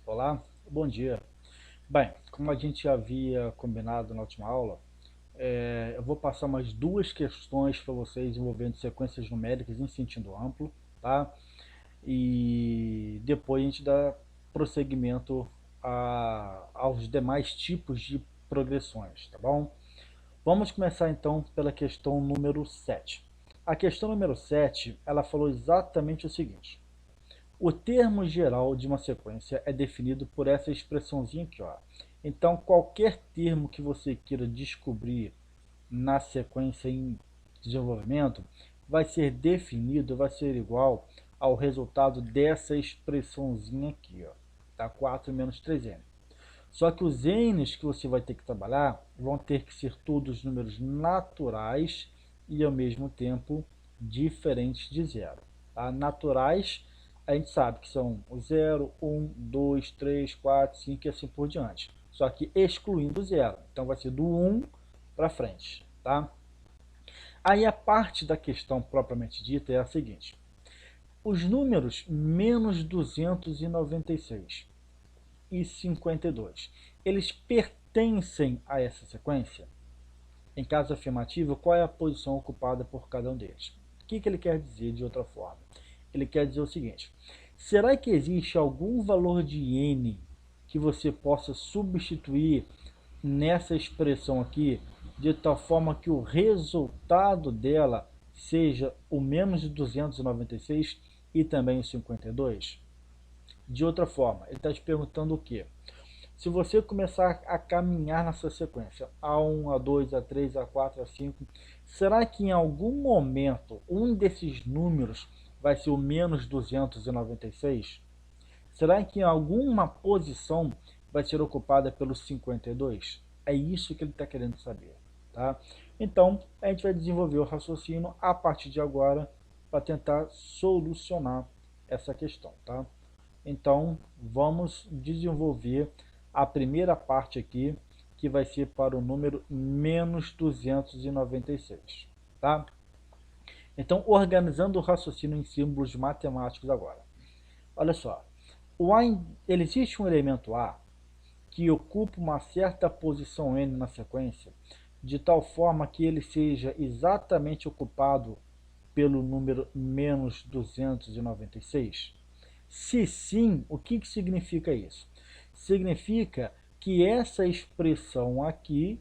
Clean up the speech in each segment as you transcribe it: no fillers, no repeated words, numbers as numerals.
Olá, bom dia. Bem, como a gente havia combinado na última aula, eu vou passar mais duas questões para vocês envolvendo sequências numéricas em sentido amplo, tá? E depois a gente dá prosseguimento aos demais tipos de progressões, tá bom? Vamos começar então pela questão número 7. A questão número 7, ela falou exatamente o seguinte: o termo geral de uma sequência é definido por essa expressãozinha aqui, ó. Então, qualquer termo que você queira descobrir na sequência em desenvolvimento vai ser definido, vai ser igual ao resultado dessa expressãozinha aqui, ó, tá? 4 menos 3n. Só que os n's que você vai ter que trabalhar vão ter que ser todos números naturais e ao mesmo tempo diferentes de zero. Tá? Naturais, a gente sabe que são o 0, 1, 2, 3, 4, 5 e assim por diante. Só que excluindo o zero. Então vai ser do 1 para frente. Tá? Aí a parte da questão propriamente dita é a seguinte: os números menos 296 e 52, eles pertencem a essa sequência? Em caso afirmativo, qual é a posição ocupada por cada um deles? O que ele quer dizer de outra forma? Ele quer dizer o seguinte: será que existe algum valor de n que você possa substituir nessa expressão aqui, de tal forma que o resultado dela seja o menos de 296 e também o 52? De outra forma, ele está te perguntando o quê? Se você começar a caminhar nessa sequência, A1, A2, A3, A4, A5, será que em algum momento um desses números vai ser o menos 296? Será que em alguma posição vai ser ocupada pelo 52? É isso que ele está querendo saber. Tá? Então, a gente vai desenvolver o raciocínio a partir de agora para tentar solucionar essa questão. Tá? Então, vamos desenvolver a primeira parte aqui, que vai ser para o número menos 296. Tá? Então, organizando o raciocínio em símbolos matemáticos agora. Olha só, existe um elemento A que ocupa uma certa posição n na sequência, de tal forma que ele seja exatamente ocupado pelo número menos 296? Se sim, o que significa isso? Significa que essa expressão aqui,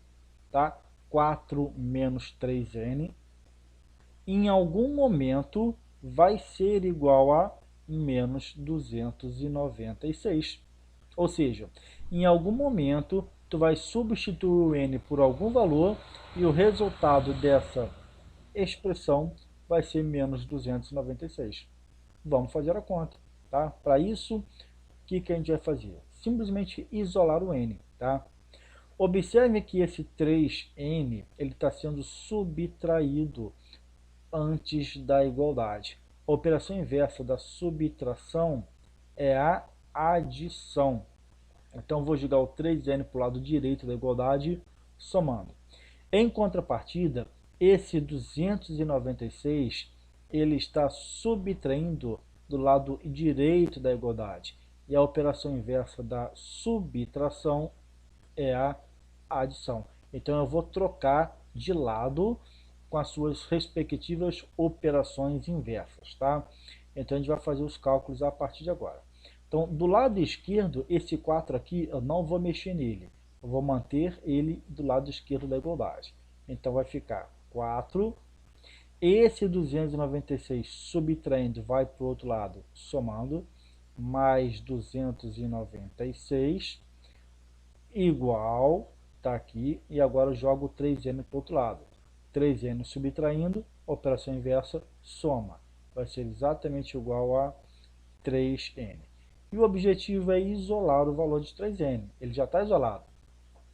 tá? 4 menos 3n, em algum momento vai ser igual a menos 296. Ou seja, em algum momento tu vai substituir o n por algum valor e o resultado dessa expressão vai ser menos 296. Vamos fazer a conta. Tá? Para isso, o que a gente vai fazer? Simplesmente isolar o n. Tá? Observe que esse 3n está sendo subtraído antes da igualdade. A operação inversa da subtração é a adição. Então, vou jogar o 3n para o lado direito da igualdade, somando. Em contrapartida, esse 296 ele está subtraindo do lado direito da igualdade. E a operação inversa da subtração é a adição. Então eu vou trocar de lado com as suas respectivas operações inversas, tá? Então a gente vai fazer os cálculos a partir de agora. Então, do lado esquerdo, esse 4 aqui, eu não vou mexer nele. Eu vou manter ele do lado esquerdo da igualdade. Então vai ficar 4. Esse 296 subtraindo vai para o outro lado, somando, mais 296 igual, está aqui, e agora eu jogo 3n para o outro lado. 3n subtraindo, operação inversa, soma. Vai ser exatamente igual a 3n. E o objetivo é isolar o valor de 3n. Ele já está isolado.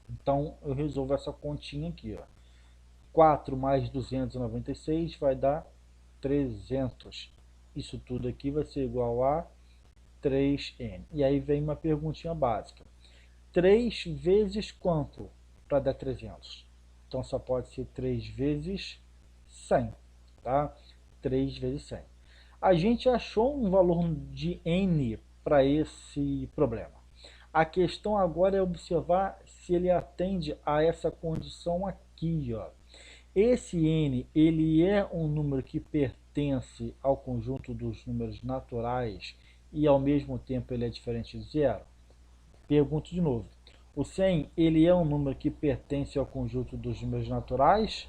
Então, eu resolvo essa continha aqui. Ó. 4 mais 296 vai dar 300. Isso tudo aqui vai ser igual a 3n. E aí vem uma perguntinha básica. 3 vezes quanto para dar 300? Então, só pode ser 3 vezes 100. Tá? 3 vezes 100. A gente achou um valor de n para esse problema. A questão agora é observar se ele atende a essa condição aqui, ó. Esse n, ele é um número que pertence ao conjunto dos números naturais e ao mesmo tempo ele é diferente de zero? Pergunto de novo. O 100, ele é um número que pertence ao conjunto dos números naturais?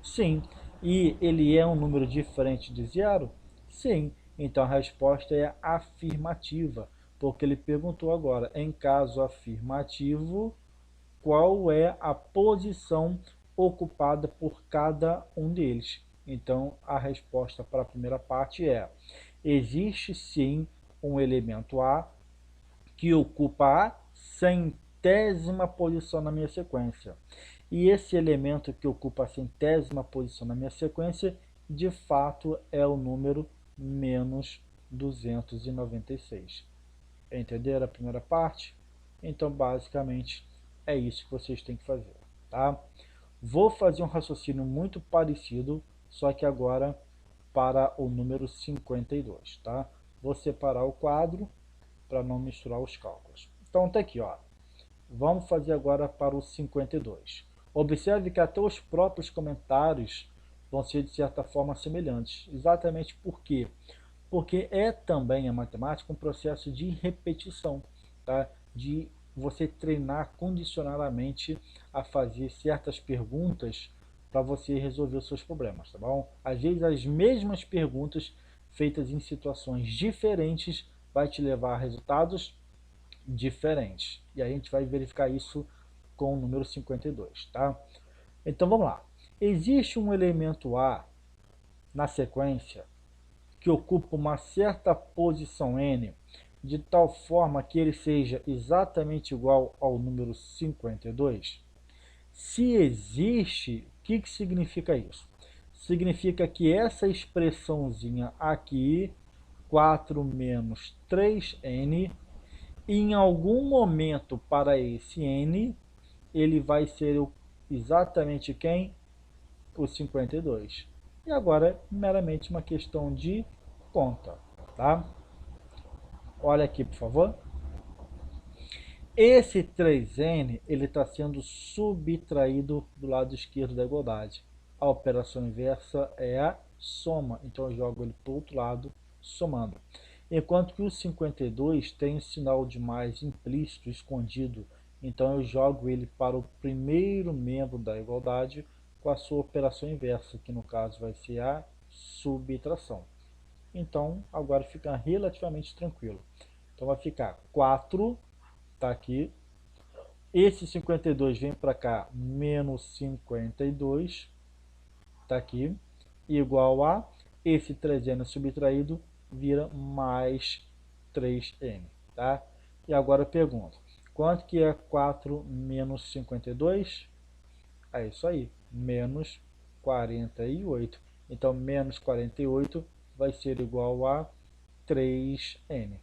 Sim. E ele é um número diferente de zero? Sim. Então a resposta é afirmativa, porque ele perguntou agora, em caso afirmativo, qual é a posição ocupada por cada um deles. Então a resposta para a primeira parte é: existe sim um elemento A que ocupa a centésima posição na minha sequência. E esse elemento que ocupa a centésima posição na minha sequência, de fato, é o número menos 296. Entenderam a primeira parte? Então, basicamente, é isso que vocês têm que fazer, tá? Vou fazer um raciocínio muito parecido, só que agora para o número 52, tá? Vou separar o quadro para não misturar os cálculos. Então, tá aqui, ó. Vamos fazer agora para o 52. Observe que até os próprios comentários vão ser, de certa forma, semelhantes. Exatamente por quê? Porque é também a matemática um processo de repetição, tá? De você treinar, condicionar a mente a fazer certas perguntas para você resolver os seus problemas, tá bom? Às vezes as mesmas perguntas feitas em situações diferentes vai te levar a resultados diferentes. E a gente vai verificar isso com o número 52, tá? Então vamos lá. Existe um elemento A na sequência que ocupa uma certa posição n, de tal forma que ele seja exatamente igual ao número 52? Se existe, o que significa isso? Significa que essa expressãozinha aqui, 4 menos 3n, em algum momento para esse n, ele vai ser exatamente quem? O 52. E agora é meramente uma questão de conta, tá? Olha aqui, por favor. Esse 3n, ele está sendo subtraído do lado esquerdo da igualdade. A operação inversa é a soma, então eu jogo ele para o outro lado, somando. Enquanto que o 52 tem um sinal de mais implícito, escondido, então eu jogo ele para o primeiro membro da igualdade com a sua operação inversa, que no caso vai ser a subtração. Então, agora fica relativamente tranquilo. Então vai ficar 4, tá aqui. Esse 52 vem para cá, menos 52, tá aqui, igual a esse 3n subtraído vira mais 3n, tá? E agora eu pergunto, quanto que é 4 menos 52? É isso aí, menos 48. Então, menos 48 vai ser igual a 3n.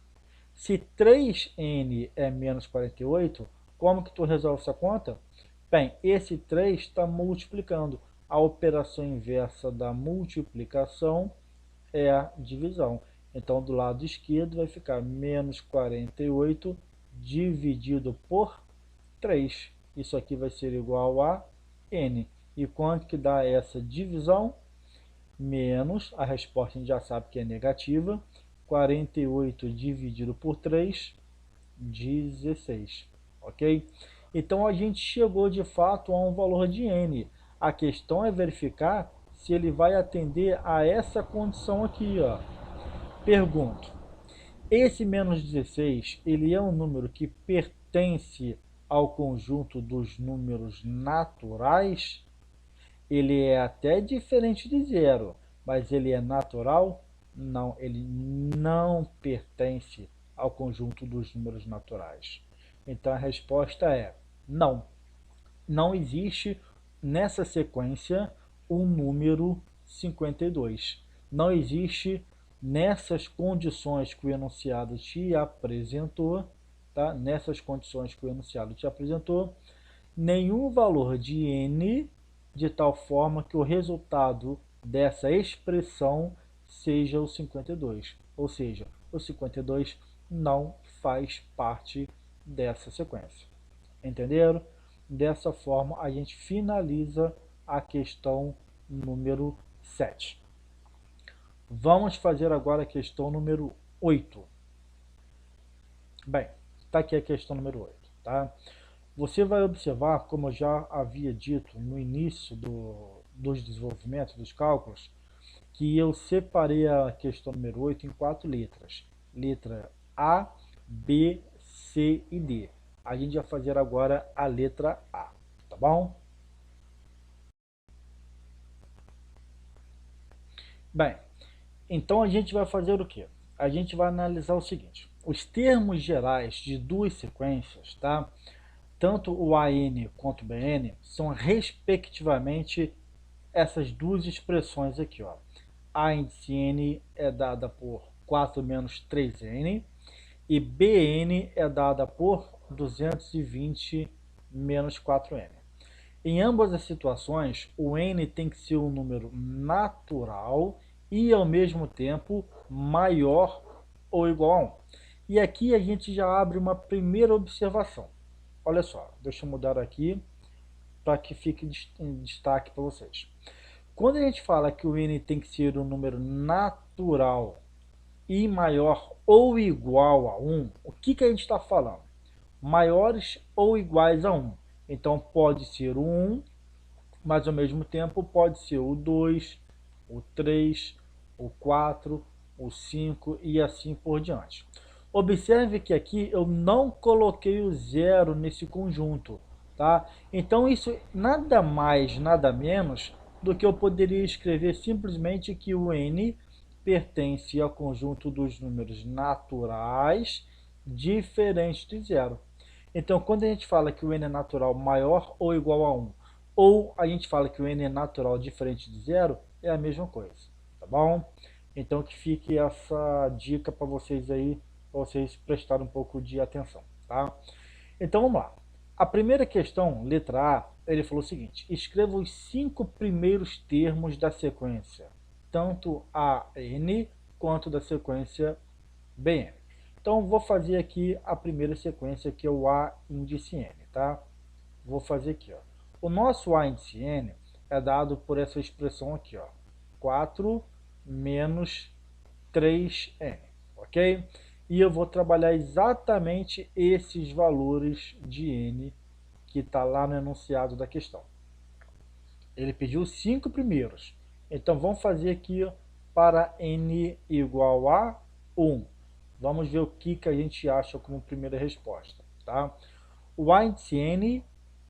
Se 3n é menos 48, como que tu resolve essa conta? Bem, esse 3 está multiplicando. A operação inversa da multiplicação é a divisão. Então, do lado esquerdo vai ficar menos 48 dividido por 3. Isso aqui vai ser igual a n. E quanto que dá essa divisão? Menos, a resposta a gente já sabe que é negativa, 48 dividido por 3, 16. Ok? Então a gente chegou de fato a um valor de n. A questão é verificar se ele vai atender a essa condição aqui, ó. Pergunto, esse menos 16, ele é um número que pertence ao conjunto dos números naturais? Ele é até diferente de zero, mas ele é natural? Não, ele não pertence ao conjunto dos números naturais. Então a resposta é não. Não existe nessa sequência o número 52. Não existe nessas condições que o enunciado te apresentou, tá? Nessas condições que o enunciado te apresentou, nenhum valor de n de tal forma que o resultado dessa expressão seja o 52. Ou seja, o 52 não faz parte dessa sequência. Entenderam? Dessa forma, a gente finaliza a questão número 7. Vamos fazer agora a questão número 8. Bem, está aqui a questão número 8. Tá? Você vai observar, como eu já havia dito no início dos desenvolvimentos dos cálculos, que eu separei a questão número 8 em 4 letras. Letra A, B, C e D. A gente vai fazer agora a letra A, tá bom? Bem, então a gente vai fazer o quê? A gente vai analisar o seguinte: os termos gerais de duas sequências, tá? Tanto o AN quanto o BN são respectivamente essas duas expressões aqui, ó. A índice N é dada por 4 menos 3N e Bn é dada por 220 menos 4N. Em ambas as situações, o N tem que ser um número natural e, ao mesmo tempo, maior ou igual a 1. E aqui a gente já abre uma primeira observação. Olha só, deixa eu mudar aqui para que fique em destaque para vocês. Quando a gente fala que o N tem que ser um número natural e maior ou igual a 1, o que a gente está falando? Maiores ou iguais a 1. Então pode ser o 1, mas ao mesmo tempo pode ser o 2, o 3, o 4, o 5 e assim por diante. Observe que aqui eu não coloquei o zero nesse conjunto, tá? Então isso nada mais, nada menos do que eu poderia escrever simplesmente que o n pertence ao conjunto dos números naturais diferentes de zero. Então, quando a gente fala que o n é natural maior ou igual a 1, ou a gente fala que o n é natural diferente de zero, é a mesma coisa, tá bom? Então, que fique essa dica para vocês aí, para vocês prestarem um pouco de atenção, tá? Então, vamos lá. A primeira questão, letra A, ele falou o seguinte: escreva os 5 primeiros termos da sequência, tanto AN quanto da sequência BN. Então, vou fazer aqui a primeira sequência, que é o A índice N, tá? Vou fazer aqui, ó. O nosso A índice N é dado por essa expressão aqui, ó. 4 menos 3N, ok? E eu vou trabalhar exatamente esses valores de N que está lá no enunciado da questão. Ele pediu os 5 primeiros. Então, vamos fazer aqui para N igual a 1. Vamos ver o que a gente acha como primeira resposta. Tá? O A índice N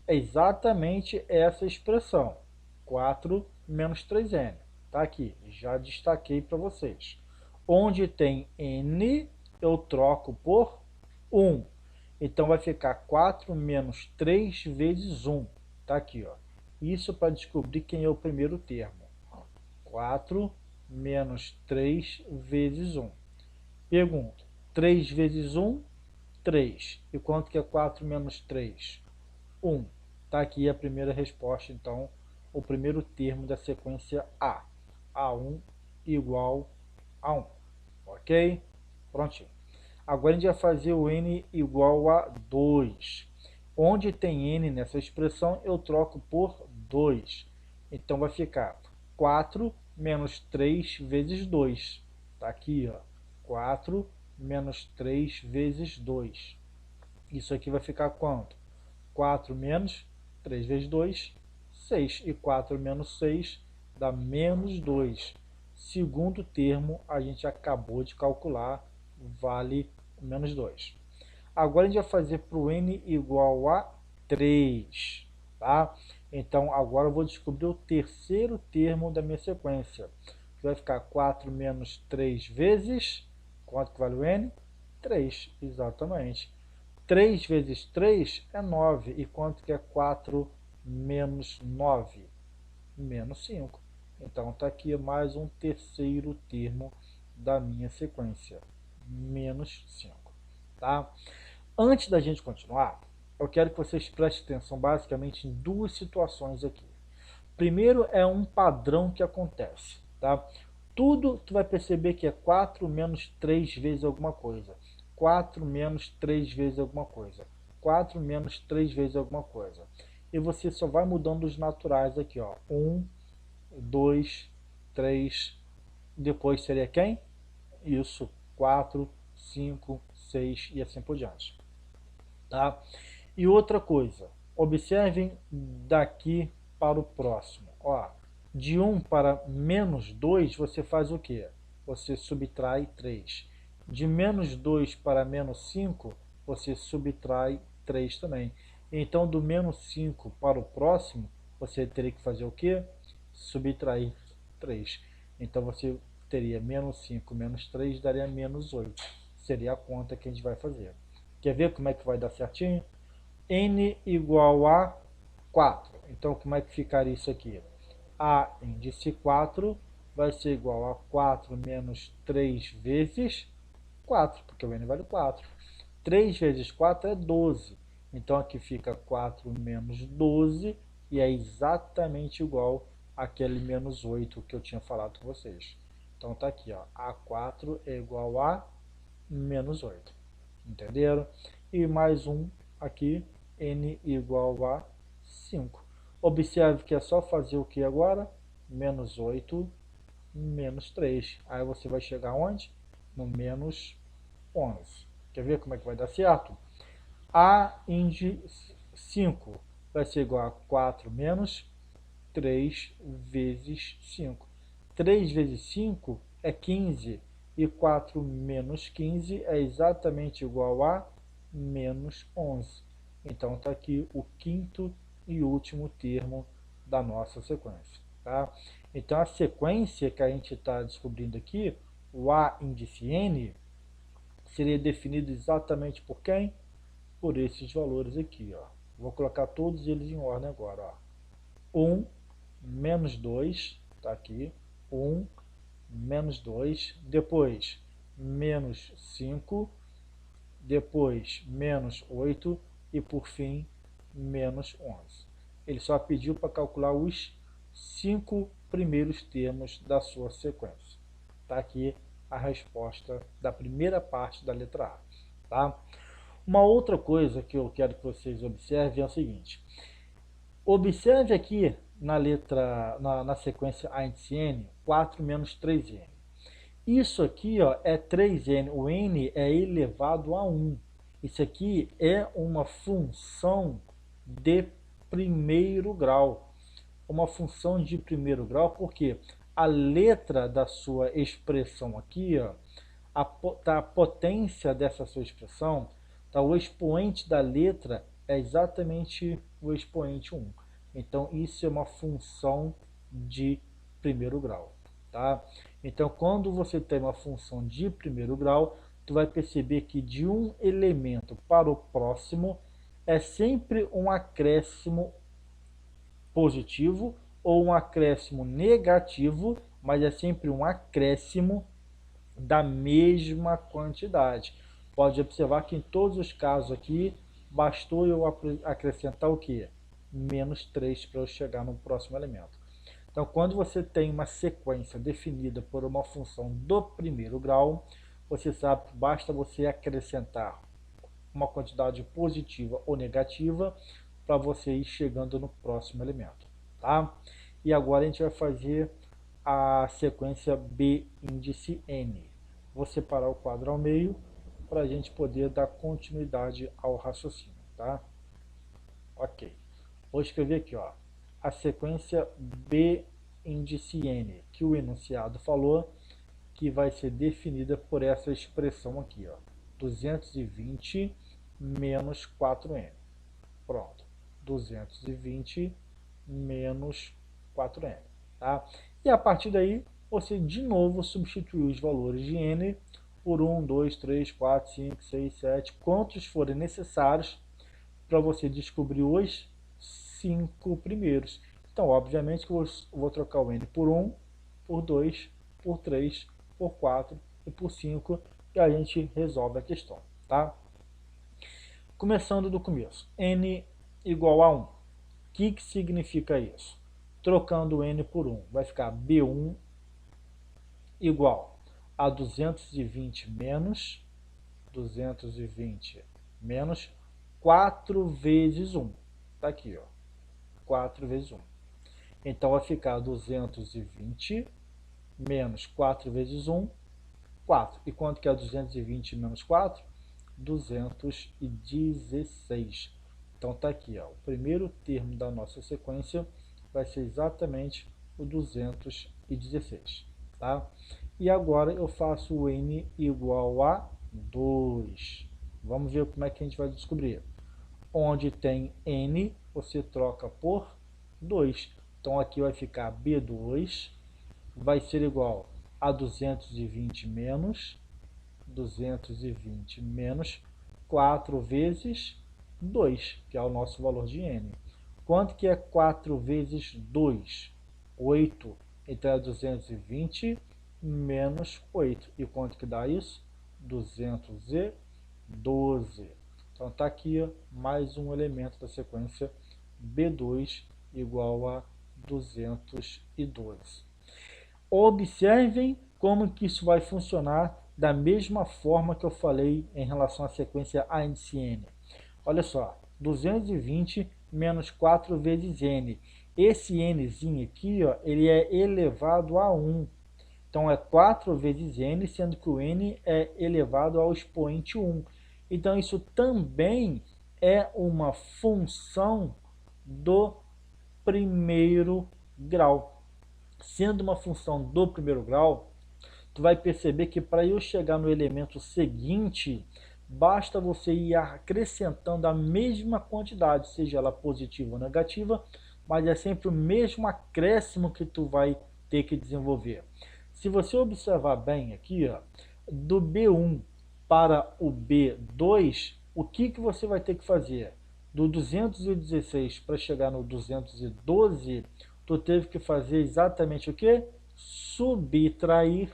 é exatamente essa expressão. 4 menos 3N. Tá aqui, já destaquei para vocês. Onde tem N, eu troco por 1. Então vai ficar 4 menos 3 vezes 1. Tá aqui, ó. Isso para descobrir quem é o primeiro termo. 4 menos 3 vezes 1. Pergunta: 3 vezes 1, 3. E quanto que é 4 menos 3? 1. Tá aqui a primeira resposta, então, o primeiro termo da sequência A. A1 igual a 1. Ok? Prontinho. Agora a gente vai fazer o n igual a 2. Onde tem n nessa expressão, eu troco por 2. Então vai ficar 4 menos 3 vezes 2. Tá aqui, ó. 4 menos 3 vezes 2. Isso aqui vai ficar quanto? 4 menos 3 vezes 2, 6. E 4 menos 6 dá menos 2. Segundo termo, a gente acabou de calcular, vale menos 2. Agora a gente vai fazer para o n igual a 3. Tá? Então, agora eu vou descobrir o terceiro termo da minha sequência. Que vai ficar 4 menos 3 vezes... Quanto que vale o n? 3, exatamente. 3 vezes 3 é 9. E quanto que é 4 menos 9? Menos 5. Então, está aqui mais um terceiro termo da minha sequência. Menos 5. Tá? Antes da gente continuar, eu quero que vocês prestem atenção basicamente em duas situações aqui. Primeiro é um padrão que acontece. Tá? Tudo tu vai perceber que é 4 menos 3 vezes alguma coisa. 4 menos 3 vezes alguma coisa. 4 menos 3 vezes alguma coisa. E você só vai mudando os naturais aqui, ó. 1, 2, 3. Depois seria quem? Isso, 4, 5, 6 e assim por diante. Tá? E outra coisa, observem daqui para o próximo. Ó, de 1 para menos 2, você faz o quê? Você subtrai 3. De menos 2 para menos 5, você subtrai 3 também. Então, do menos 5 para o próximo, você teria que fazer o quê? Subtrair 3. Então, você teria menos 5 menos 3 daria menos 8. Seria a conta que a gente vai fazer. Quer ver como é que vai dar certinho? N igual a 4. Então, como é que ficaria isso aqui? A índice 4 vai ser igual a 4 menos 3 vezes 4, porque o N vale 4. 3 vezes 4 é 12. Então, aqui fica 4 menos 12, e é exatamente igual àquele menos 8 que eu tinha falado com vocês. Então, está aqui, ó, A4 é igual a menos 8. Entenderam? E mais um aqui, N igual a 5. Observe que é só fazer o que agora? Menos 8 menos 3. Aí você vai chegar onde? No menos 11. Quer ver como é que vai dar certo? A índice 5 vai ser igual a 4 menos 3 vezes 5. 3 vezes 5 é 15. E 4 menos 15 é exatamente igual a menos 11. Então, está aqui o quinto e último termo da nossa sequência. Tá? Então, a sequência que a gente está descobrindo aqui, o A índice N, seria definido exatamente por quem? Por esses valores aqui. Ó. Vou colocar todos eles em ordem agora. Ó. 1, menos 2, está aqui. 1, menos 2, depois menos 5, depois menos 8 e por fim menos 11. Ele só pediu para calcular os 5 primeiros termos da sua sequência. Está aqui a resposta da primeira parte da letra A. Tá? Uma outra coisa que eu quero que vocês observem é o seguinte. Observe aqui na sequência A índice N, 4 menos 3N. Isso aqui, ó, é 3N, o N é elevado a 1. Isso aqui é uma função de primeiro grau. Uma função de primeiro grau, porque a letra da sua expressão aqui, ó, a potência dessa sua expressão, tá, o expoente da letra é exatamente o expoente 1. Então, isso é uma função de primeiro grau. Tá? Então, quando você tem uma função de primeiro grau, tu vai perceber que de um elemento para o próximo é sempre um acréscimo positivo ou um acréscimo negativo, mas é sempre um acréscimo da mesma quantidade. Pode observar que em todos os casos aqui, bastou eu acrescentar o que? Menos 3 para eu chegar no próximo elemento. Então, quando você tem uma sequência definida por uma função do primeiro grau, você sabe que basta você acrescentar uma quantidade positiva ou negativa para você ir chegando no próximo elemento. Tá? E agora a gente vai fazer a sequência B índice N. Vou separar o quadro ao meio para a gente poder dar continuidade ao raciocínio. Tá? Ok. Vou escrever aqui, ó, a sequência B índice N, que o enunciado falou, que vai ser definida por essa expressão aqui, ó, 220 menos 4N. Pronto. 220 menos 4N. Tá? E a partir daí, você de novo substitui os valores de N por 1, 2, 3, 4, 5, 6, 7, quantos forem necessários para você descobrir os 5 primeiros. Então, obviamente, que eu vou trocar o N por 1, por 2, por 3, por 4 e por 5, e a gente resolve a questão. Tá? Começando do começo. N igual a 1. O que significa isso? Trocando N por 1, vai ficar B1 igual a 220 menos 220 menos 4 vezes 1. Está aqui, ó, 4 vezes 1. Então vai ficar 220 menos 4 vezes 1, 4. E quanto que é 220 menos 4? 216. Então está aqui, ó, o primeiro termo da nossa sequência vai ser exatamente o 216. Tá? E agora eu faço o n igual a 2. Vamos ver como é que a gente vai descobrir. Onde tem n, você troca por 2. Então aqui vai ficar B2, vai ser igual a 220 menos 4 vezes 2, que é o nosso valor de n. Quanto que é 4 vezes 2? 8. Então é 220 menos 8. E quanto que dá isso? 212. Então está aqui, ó, mais um elemento da sequência B2 igual a 212. Observem como que isso vai funcionar da mesma forma que eu falei em relação à sequência A índice n. Olha só, 220 menos 4 vezes n. Esse nzinho aqui, ó, ele é elevado a 1. Então é 4 vezes n, sendo que o n é elevado ao expoente 1. Então isso também é uma função do primeiro grau. Sendo uma função do primeiro grau, tu vai perceber que para eu chegar no elemento seguinte, basta você ir acrescentando a mesma quantidade, seja ela positiva ou negativa, mas é sempre o mesmo acréscimo que tu vai ter que desenvolver. Se você observar bem aqui, ó, do B1 para o B2, o que você vai ter que fazer? Do 216 para chegar no 212, tu teve que fazer exatamente o que? Subtrair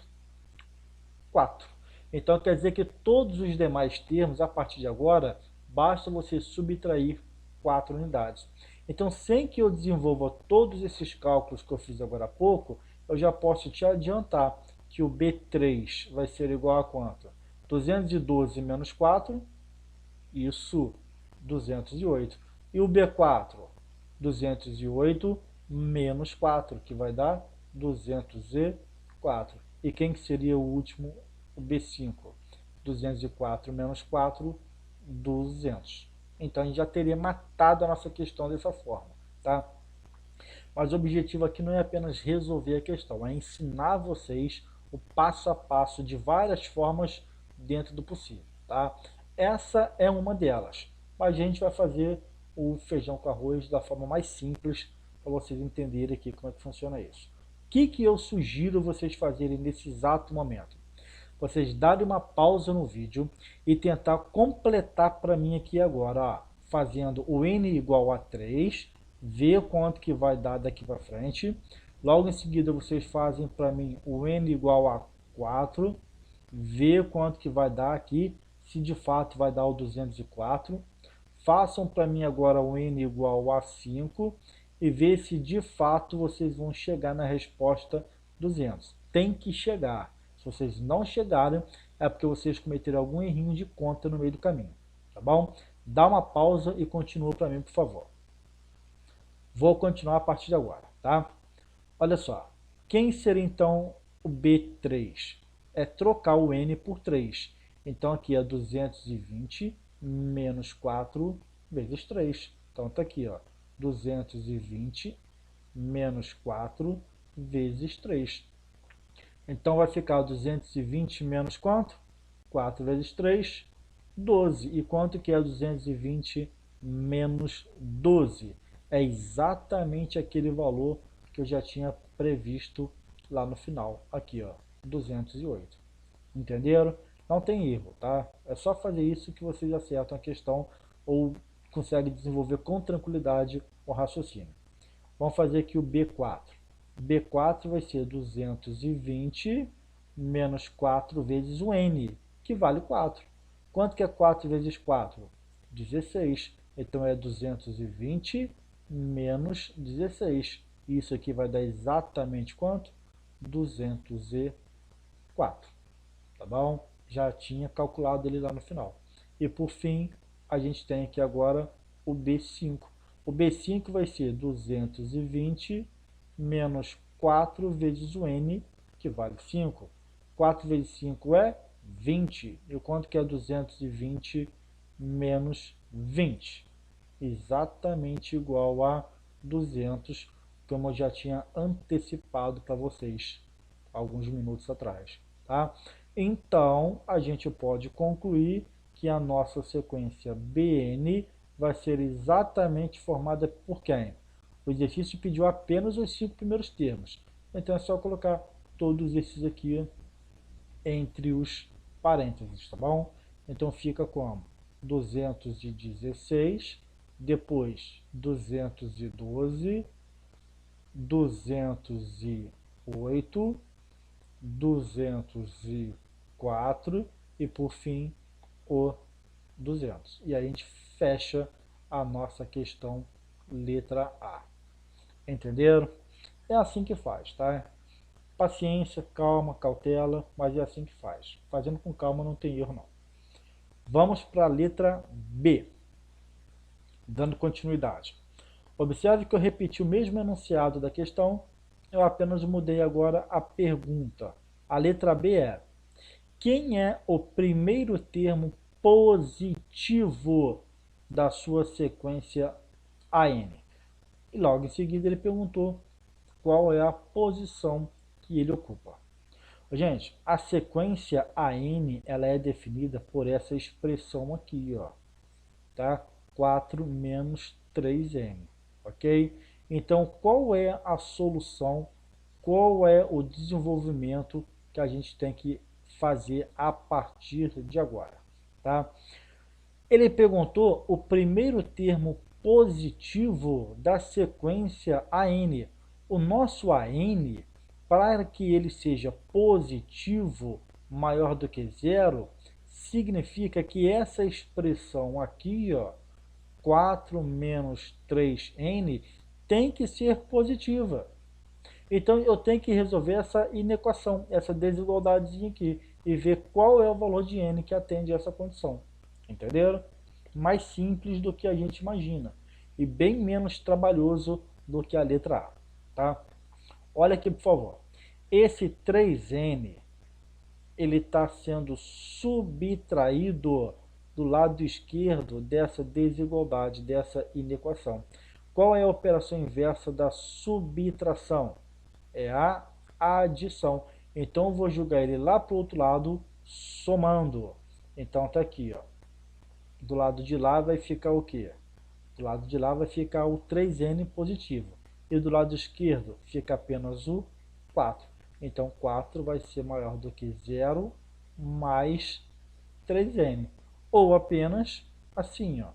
4. Então quer dizer que todos os demais termos, a partir de agora, basta você subtrair 4 unidades. Então, sem que eu desenvolva todos esses cálculos que eu fiz agora há pouco, eu já posso te adiantar que o B3 vai ser igual a quanto? 212 menos 4, isso, 208. E o B4? 208 menos 4, que vai dar 204. E quem que seria o último? O B5. 204 menos 4, 200. Então a gente já teria matado a nossa questão dessa forma, tá? Mas o objetivo aqui não é apenas resolver a questão, é ensinar vocês o passo a passo de várias formas dentro do possível, tá? Essa é uma delas, mas a gente vai fazer o feijão com arroz da forma mais simples para vocês entenderem aqui como é que funciona isso. O que eu sugiro vocês fazerem nesse exato momento? Vocês darem uma pausa no vídeo e tentar completar para mim aqui agora, ó, fazendo o n igual a 3, ver quanto que vai dar daqui para frente. Logo em seguida vocês fazem para mim o n igual a 4, ver quanto que vai dar aqui, se de fato vai dar o 204. Façam para mim agora o n igual a 5 e ver se de fato vocês vão chegar na resposta 200. Tem que chegar. Se vocês não chegarem, é porque vocês cometeram algum errinho de conta no meio do caminho, tá bom? Dá uma pausa e continua para mim, por favor. Vou continuar a partir de agora, tá? Olha só, quem seria então o B3? É trocar o n por 3. Então aqui é 220 menos 4 vezes 3. Então está aqui, ó, 220 menos 4 vezes 3. Então vai ficar 220 menos quanto? 4 vezes 3, 12. E quanto que é 220 menos 12? É exatamente aquele valor que eu já tinha previsto lá no final. Aqui, ó, 208. Entenderam? Não tem erro, tá? É só fazer isso que vocês acertam a questão ou conseguem desenvolver com tranquilidade o raciocínio. Vamos fazer aqui o B4. B4 vai ser 220 menos 4 vezes o n, que vale 4. Quanto que é 4 vezes 4? 16. Então é 220 menos 16. Isso aqui vai dar exatamente quanto? 204. Tá bom? já tinha calculado ele lá no final. E por fim, a gente tem aqui agora o B5. O B5 vai ser 220 menos 4 vezes o N, que vale 5. 4 vezes 5 é 20. E quanto que é 220 menos 20? Exatamente igual a 200, como eu já tinha antecipado para vocês alguns minutos atrás. Tá? Então, a gente pode concluir que a nossa sequência Bn vai ser exatamente formada por quem? O exercício pediu apenas os 5 primeiros termos. Então é só colocar todos esses aqui entre os parênteses, tá bom? Então fica como 216, depois 212, 208, 204 e por fim o 200. E aí a gente fecha a nossa questão letra A. Entenderam? É assim que faz, tá? Paciência, calma, cautela, mas é assim que faz. Fazendo com calma não tem erro não. Vamos para a letra B, dando continuidade. Observe que eu repeti o mesmo enunciado da questão, eu apenas mudei agora a pergunta. A letra B é: quem é o primeiro termo positivo da sua sequência AN? E logo em seguida ele perguntou qual é a posição que ele ocupa. Gente, a sequência AN ela é definida por essa expressão aqui, ó, tá? 4 menos 3n, ok? Então, qual é a solução, qual é o desenvolvimento que a gente tem que fazer a partir de agora, tá? Ele perguntou o primeiro termo positivo da sequência AN. O nosso AN, para que ele seja positivo maior do que zero, significa que essa expressão aqui, ó, 4 menos 3n, tem que ser positiva. Então eu tenho que resolver essa inequação, essa desigualdadezinha aqui, e ver qual é o valor de n que atende a essa condição. Entenderam? Mais simples do que a gente imagina. E bem menos trabalhoso do que a letra A. Tá? Olha aqui, por favor. Esse 3n, ele está sendo subtraído do lado esquerdo dessa desigualdade, dessa inequação. Qual é a operação inversa da subtração? É a adição. Então, eu vou jogar ele lá para o outro lado, somando. Então, está aqui, ó. Do lado de lá vai ficar o quê? Do lado de lá vai ficar o 3n positivo. E do lado esquerdo fica apenas o 4. Então, 4 vai ser maior do que 0 mais 3n. Ou apenas assim, ó,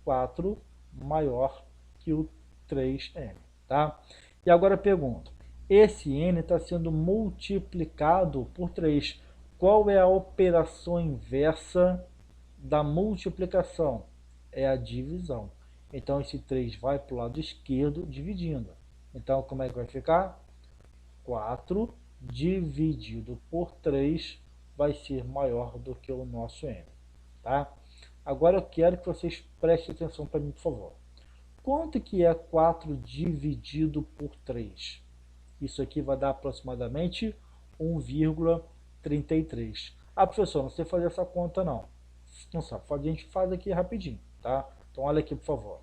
4 maior que o 3n. Tá? E agora eu pergunto, esse n está sendo multiplicado por 3. Qual é a operação inversa da multiplicação? É a divisão. Então, esse 3 vai para o lado esquerdo, dividindo. Então, como é que vai ficar? 4 dividido por 3 vai ser maior do que o nosso n. Tá? Agora eu quero que vocês prestem atenção para mim, por favor. Quanto que é 4 dividido por 3? Isso aqui vai dar aproximadamente 1,33. Ah, professor, não sei fazer essa conta não. Não sabe fazer, a gente faz aqui rapidinho, tá? Então olha aqui, por favor.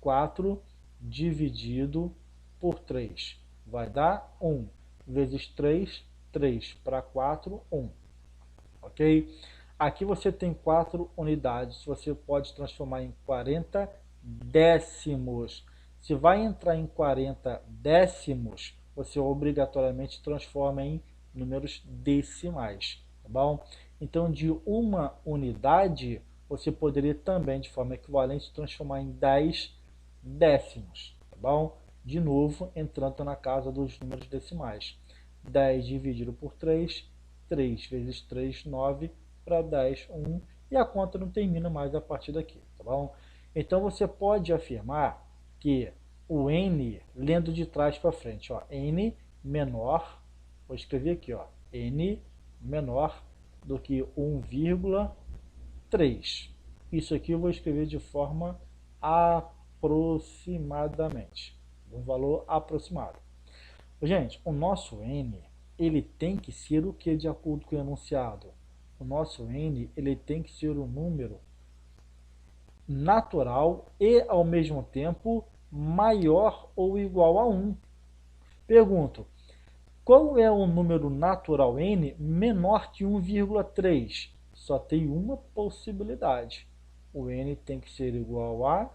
4 dividido por 3 vai dar 1. Vezes 3, 3 para 4, 1. Ok? Aqui você tem 4 unidades, você pode transformar em 40 décimos. Se vai entrar em 40 décimos, você obrigatoriamente transforma em números decimais, tá bom? Então, de uma unidade, você poderia também, de forma equivalente, transformar em 10 décimos, tá bom? De novo, entrando na casa dos números decimais. 10 dividido por 3, 3 vezes 3, 9, para 10, 1, e a conta não termina mais a partir daqui, tá bom? Então, você pode afirmar que o n, lendo de trás para frente, ó, n menor, vou escrever aqui, ó, n menor do que 1,3. Isso aqui eu vou escrever de forma aproximadamente. Um valor aproximado. Gente, o nosso n, ele tem que ser o que de acordo com o enunciado? O nosso n, ele tem que ser um número natural e, ao mesmo tempo, maior ou igual a 1. Pergunto, qual é o número natural n menor que 1,3? Só tem uma possibilidade. O n tem que ser igual a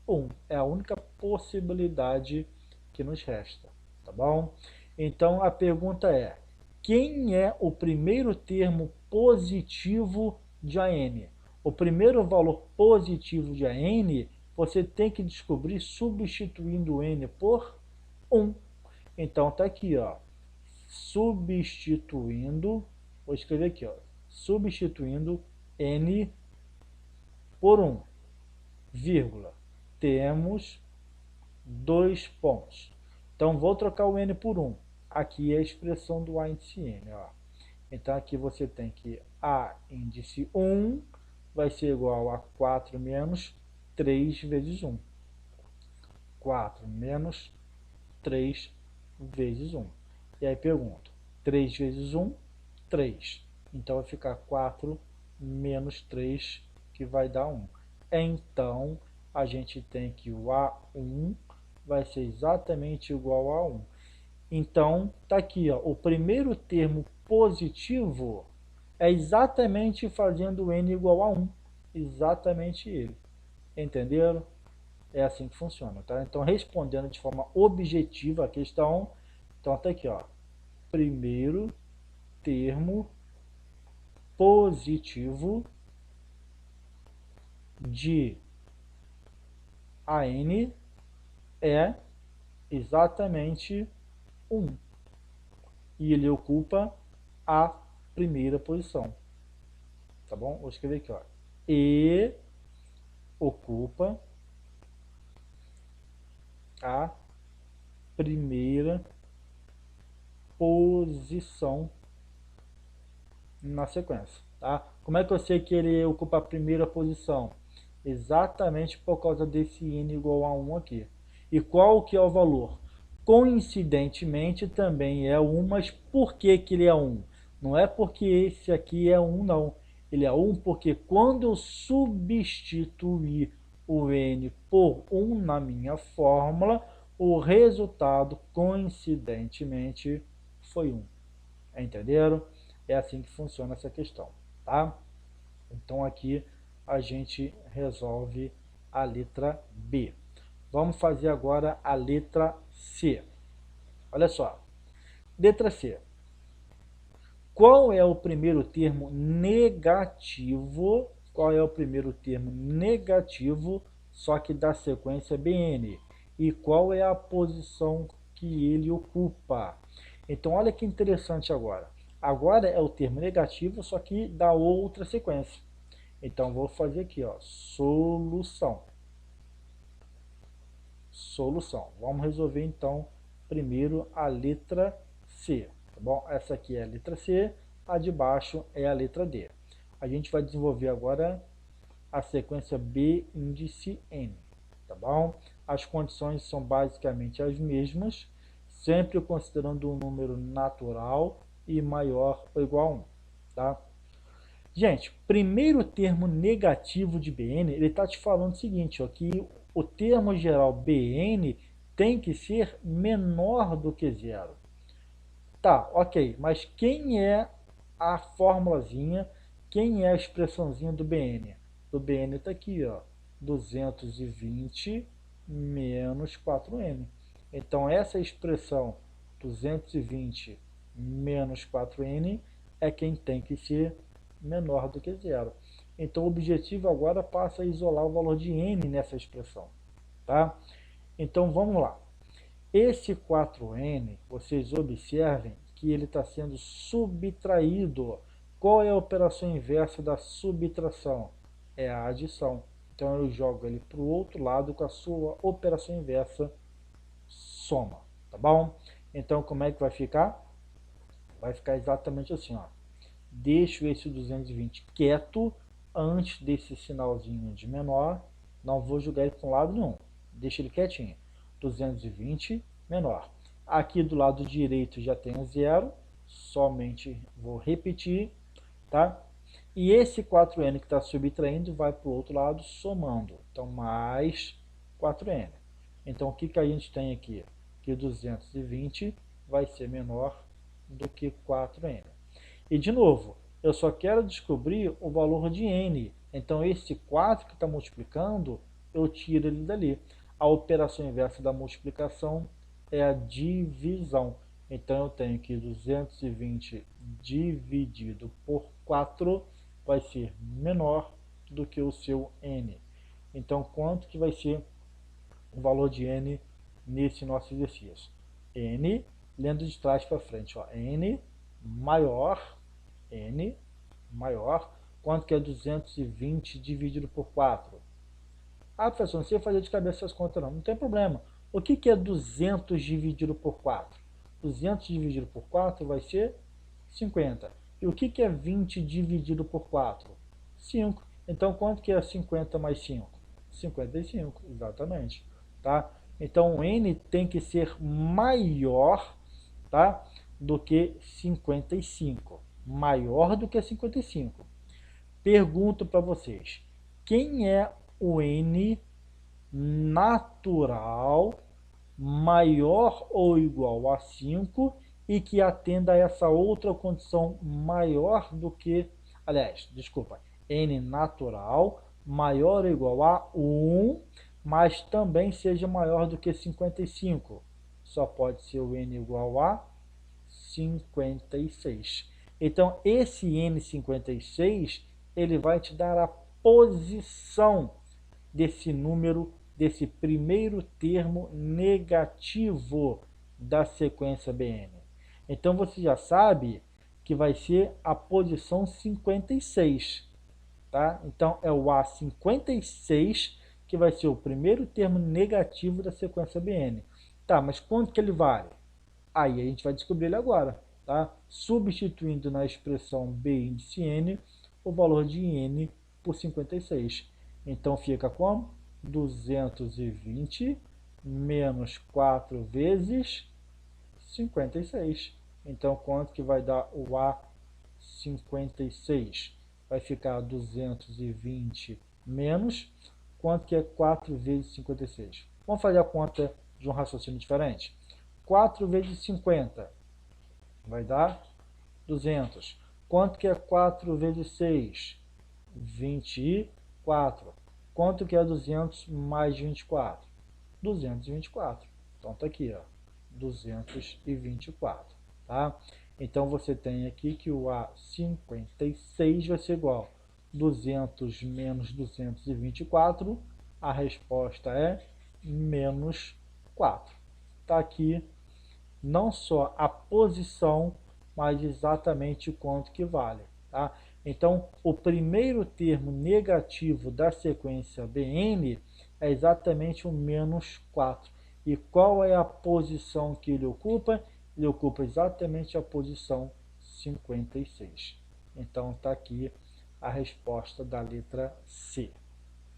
1. É a única possibilidade que nos resta, tá bom? Então a pergunta é, quem é o primeiro termo positivo de AN? O primeiro valor positivo de AN, você tem que descobrir substituindo o n por 1. Então tá aqui, ó, substituindo, vou escrever aqui, ó, substituindo n por 1, vírgula, temos 2 pontos. Então vou trocar o n por 1. Aqui é a expressão do a índice n, ó. Então aqui você tem que a índice 1 vai ser igual a 4 menos 3 vezes 1. 4 menos 3 vezes 1. E aí pergunto, 3 vezes 1, 3. Então vai ficar 4 menos 3, que vai dar 1. Então, a gente tem que o A1 vai ser exatamente igual a 1. Então, tá aqui, ó, o primeiro termo positivo é exatamente fazendo n igual a 1. Exatamente ele. Entenderam? É assim que funciona, tá? Então, respondendo de forma objetiva a questão, então tá aqui, ó, primeiro termo positivo de AN é exatamente 1. E ele ocupa a primeira posição. Tá bom? Vou escrever aqui, ó. E ocupa a primeira posição na sequência, tá? Como é que eu sei que ele ocupa a primeira posição? Exatamente por causa desse n igual a 1 aqui. E qual que é o valor? Coincidentemente também é 1, mas por que que ele é 1? Não é porque esse aqui é 1, não. Ele é 1 porque quando eu substituir o n por 1 na minha fórmula, o resultado, coincidentemente, foi 1. Entenderam? É assim que funciona essa questão, tá? Então aqui a gente resolve a letra B. Vamos fazer agora a letra C. Olha só. Letra C. Qual é o primeiro termo negativo? Qual é o primeiro termo negativo, só que da sequência BN? E qual é a posição que ele ocupa? Então, olha que interessante agora. Agora é o termo negativo, só que da outra sequência. Então, vou fazer aqui, ó, solução. Solução. Vamos resolver, então, primeiro a letra C. Tá bom? Essa aqui é a letra C, a de baixo é a letra D. A gente vai desenvolver agora a sequência B índice N. Tá bom? As condições são basicamente as mesmas, sempre considerando um número natural e maior ou igual a 1. Tá? Gente, primeiro termo negativo de Bn, ele está te falando o seguinte, ó, que o termo geral Bn tem que ser menor do que zero. Tá, ok, mas quem é a formulazinha, quem é a expressãozinha do Bn? Do Bn está aqui, ó, 220 menos 4n. Então, essa expressão 220 menos 4n é quem tem que ser menor do que zero. Então, o objetivo agora passa a isolar o valor de n nessa expressão. Tá? Então, vamos lá. Esse 4n, vocês observem que ele está sendo subtraído. Qual é a operação inversa da subtração? É a adição. Então, eu jogo ele para o outro lado com a sua operação inversa, soma. Tá bom? Então, como é que vai ficar? Vai ficar exatamente assim, ó. deixo esse 220 quieto antes desse sinalzinho de menor, não vou jogar ele para um lado nenhum, deixa ele quietinho, 220 menor. Aqui do lado direito já tem um zero, somente vou repetir, tá? E esse 4n que está subtraindo vai para o outro lado somando, então mais 4n. Então o que, que a gente tem aqui? Que 220 vai ser menor do que 4n. E de novo, eu só quero descobrir o valor de n. Então esse 4 que está multiplicando, eu tiro ele dali. A operação inversa da multiplicação é a divisão. Então eu tenho que 220 dividido por 4 vai ser menor do que o seu n. Então quanto que vai ser o valor de n nesse nosso exercício? N, lendo de trás para frente, ó, n maior, quanto que é 220 dividido por 4? Ah, professor, não sei fazer de cabeça essas contas não tem problema. O que, que é 200 dividido por 4? 200 dividido por 4 vai ser 50. E o que, que é 20 dividido por 4? 5. Então, quanto que é 50 mais 5? 55, exatamente. Tá? Então, o n tem que ser maior, tá, do que 55. Maior do que 55. Pergunto para vocês, quem é o n natural maior ou igual a 5 e que atenda a essa outra condição maior do que, aliás, desculpa, n natural maior ou igual a 1, mas também seja maior do que 55. Só pode ser o n igual a 56. Então, esse n56, ele vai te dar a posição desse número, desse primeiro termo negativo da sequência Bn. Então, você já sabe que vai ser a posição 56. Tá? Então, é o A56 que vai ser o primeiro termo negativo da sequência Bn. Tá, mas quanto que ele vale? Aí a gente vai descobrir ele agora. Tá? Substituindo na expressão B índice n, o valor de n por 56. Então fica como? 220 menos 4 vezes 56. Então quanto que vai dar o A56? Vai ficar 220 menos, quanto que é 4 vezes 56? Vamos fazer a conta de um raciocínio diferente. 4 vezes 50 vai dar 200. Quanto que é 4 vezes 6? 24. Quanto que é 200 mais 24? 224. Então tá aqui, ó, 224, tá? Então você tem aqui que o A56 vai ser igual a 200 menos 224, a resposta é menos 4. Tá aqui não só a posição, mas exatamente quanto que vale. Tá? Então, o primeiro termo negativo da sequência Bn é exatamente o menos 4. E qual é a posição que ele ocupa? Ele ocupa exatamente a posição 56. Então, está aqui a resposta da letra C.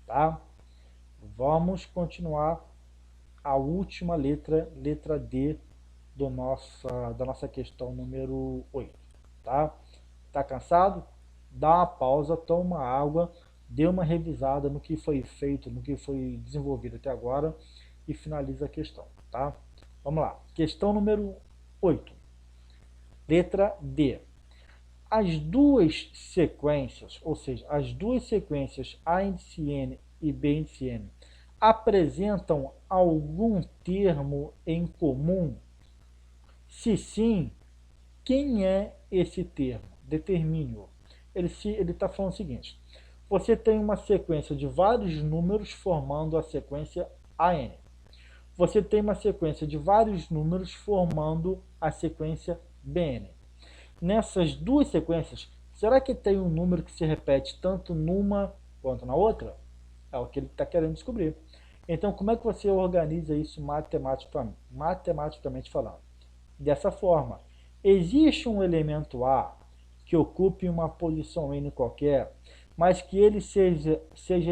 Tá? Vamos continuar a última letra, letra D, da nossa questão número 8. Tá? Tá cansado? Dá uma pausa, toma uma água, dê uma revisada no que foi feito, no que foi desenvolvido até agora e finaliza a questão. Tá? Vamos lá. Questão número 8. Letra D. As duas sequências, ou seja, as duas sequências A índice N e B índice N, apresentam algum termo em comum? Se sim, quem é esse termo? Determine-o. Ele está falando o seguinte: você tem uma sequência de vários números formando a sequência AN. Você tem uma sequência de vários números formando a sequência BN. Nessas duas sequências, será que tem um número que se repete tanto numa quanto na outra? É o que ele está querendo descobrir. Então, como é que você organiza isso matematicamente falando? Dessa forma, existe um elemento A que que ocupe uma posição n qualquer, mas que ele seja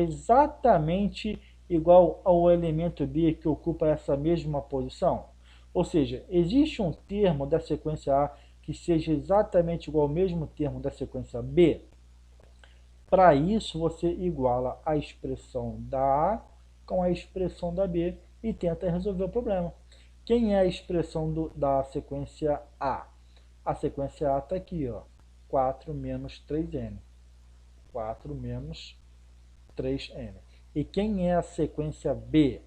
exatamente igual ao elemento B que ocupa essa mesma posição? Ou seja, existe um termo da sequência A que seja exatamente igual ao mesmo termo da sequência B? Para isso, você iguala a expressão da A com a expressão da B e tenta resolver o problema. Quem é a expressão da sequência A? A sequência A está aqui, ó, 4 menos 3n. 4 menos 3n. E quem é a sequência B?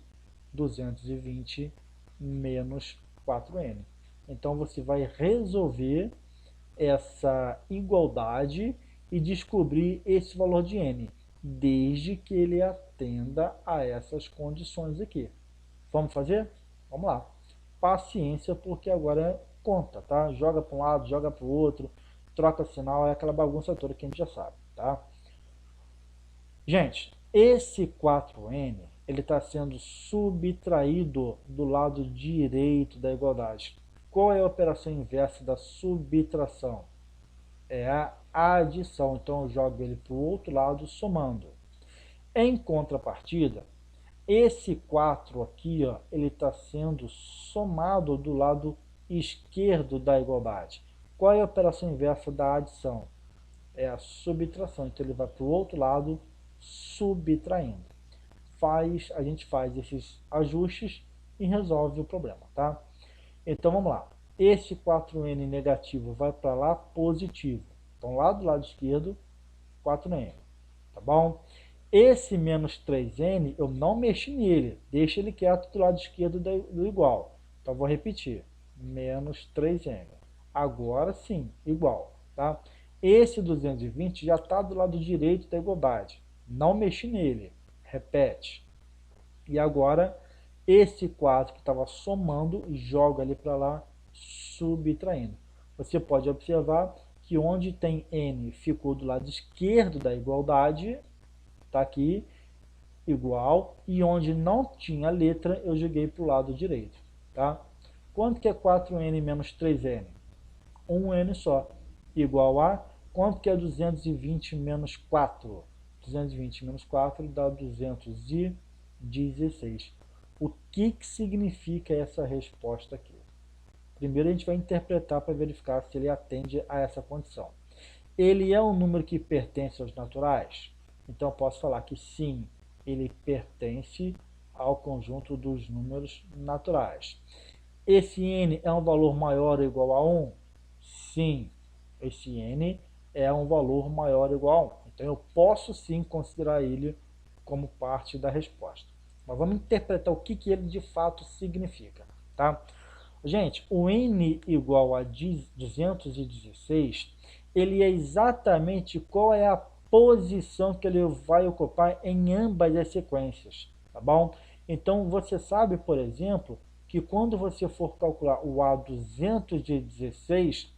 220 menos 4n. Então, você vai resolver essa igualdade e descobrir esse valor de n, desde que ele atenda a essas condições aqui. Vamos fazer? Vamos lá. Paciência, porque agora conta, tá? Joga para um lado, joga para o outro, troca sinal, é aquela bagunça toda que a gente já sabe, tá? Gente, esse 4n, ele está sendo subtraído do lado direito da igualdade. Qual é a operação inversa da subtração? É a adição. Então, eu jogo ele para o outro lado, somando. Em contrapartida, esse 4 aqui, ó, ele está sendo somado do lado esquerdo da igualdade. Qual é a operação inversa da adição? É a subtração. Então, ele vai para o outro lado, subtraindo. A gente faz esses ajustes e resolve o problema, tá? Então, vamos lá. Esse 4n negativo vai para lá positivo. Então, lá do lado esquerdo, 4n. Tá bom? Esse menos 3n, eu não mexi nele. Deixa ele quieto do lado esquerdo do igual. Então, vou repetir. Menos 3n. Agora sim, igual. Tá? Esse 220 já está do lado direito da igualdade. Não mexi nele. Repete. E agora, esse 4 que estava somando, joga ali para lá, subtraindo. Você pode observar que onde tem n ficou do lado esquerdo da igualdade, está aqui, igual, e onde não tinha letra, eu joguei para o lado direito. Tá? Quanto que é 4n menos 3n? 1n só, igual a, quanto que é 220 menos 4? 220 menos 4 dá 216. O que significa essa resposta aqui? Primeiro a gente vai interpretar para verificar se ele atende a essa condição. Ele é um número que pertence aos naturais? Então eu posso falar que sim, ele pertence ao conjunto dos números naturais. Esse n é um valor maior ou igual a 1? Sim, esse n é um valor maior ou igual a 1. Então eu posso sim considerar ele como parte da resposta. Mas vamos interpretar o que ele de fato significa. Tá? Gente, o n igual a 216, ele é exatamente qual é a posição que ele vai ocupar em ambas as sequências, tá bom? Então, você sabe, por exemplo, que quando você for calcular o A216,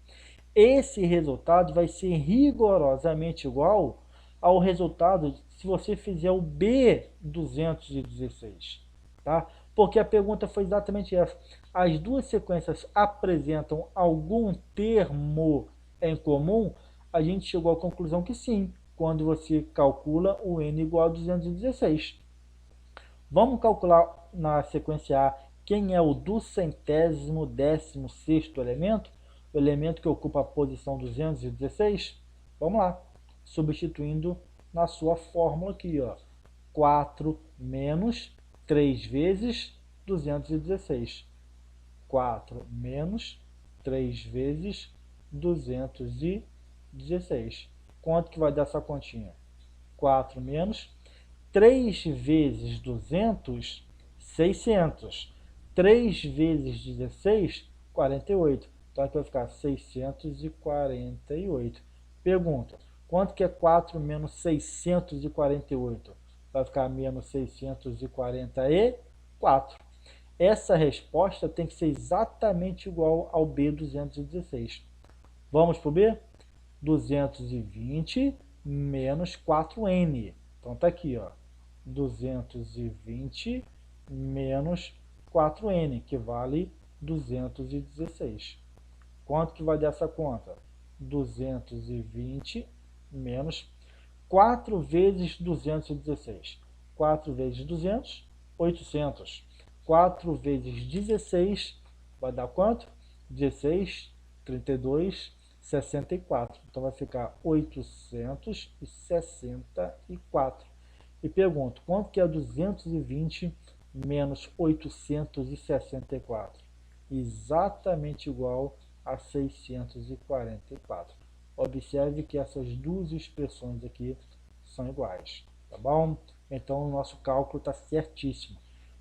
esse resultado vai ser rigorosamente igual ao resultado se você fizer o B216, tá? Porque a pergunta foi exatamente essa. As duas sequências apresentam algum termo em comum? A gente chegou à conclusão que sim, quando você calcula o n igual a 216. Vamos calcular na sequência A quem é o 216º elemento? O elemento que ocupa a posição 216? Vamos lá, substituindo na sua fórmula aqui, ó, 4 menos 3 vezes 216. 4 menos 3 vezes 216. Quanto que vai dar essa continha? 4 menos 3 vezes 200, 600. 3 vezes 16, 48. Então aqui vai ficar 648. Pergunta, quanto que é 4 menos 648? Vai ficar menos 644. Essa resposta tem que ser exatamente igual ao B216. Vamos para o B? 220 menos 4n. Então está aqui, ó, 220 menos 4n, que vale 216. Quanto que vai dar essa conta? 220 menos 4 vezes 216. 4 vezes 200, 800. 4 vezes 16 vai dar quanto? 16, 32, 64. Então vai ficar 864. E pergunto, quanto que é 220 menos 864? Exatamente igual a 644. Observe que essas duas expressões aqui são iguais, tá bom? Então o nosso cálculo está certíssimo.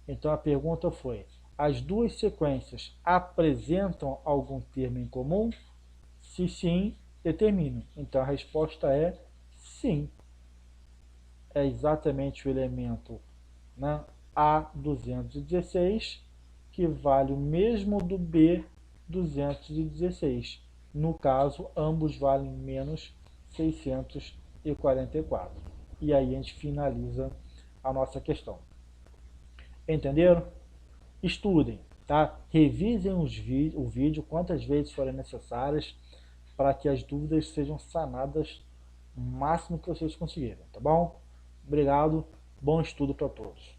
Então a pergunta foi, as duas sequências apresentam algum termo em comum? Se sim, determine. Então a resposta é sim. É exatamente o elemento, né, A216, que vale o mesmo do B216. No caso, ambos valem menos 644. E aí a gente finaliza a nossa questão. Entenderam? Estudem, tá? Revisem o vídeo quantas vezes forem necessárias para que as dúvidas sejam sanadas o máximo que vocês conseguirem, tá bom? Obrigado, bom estudo para todos.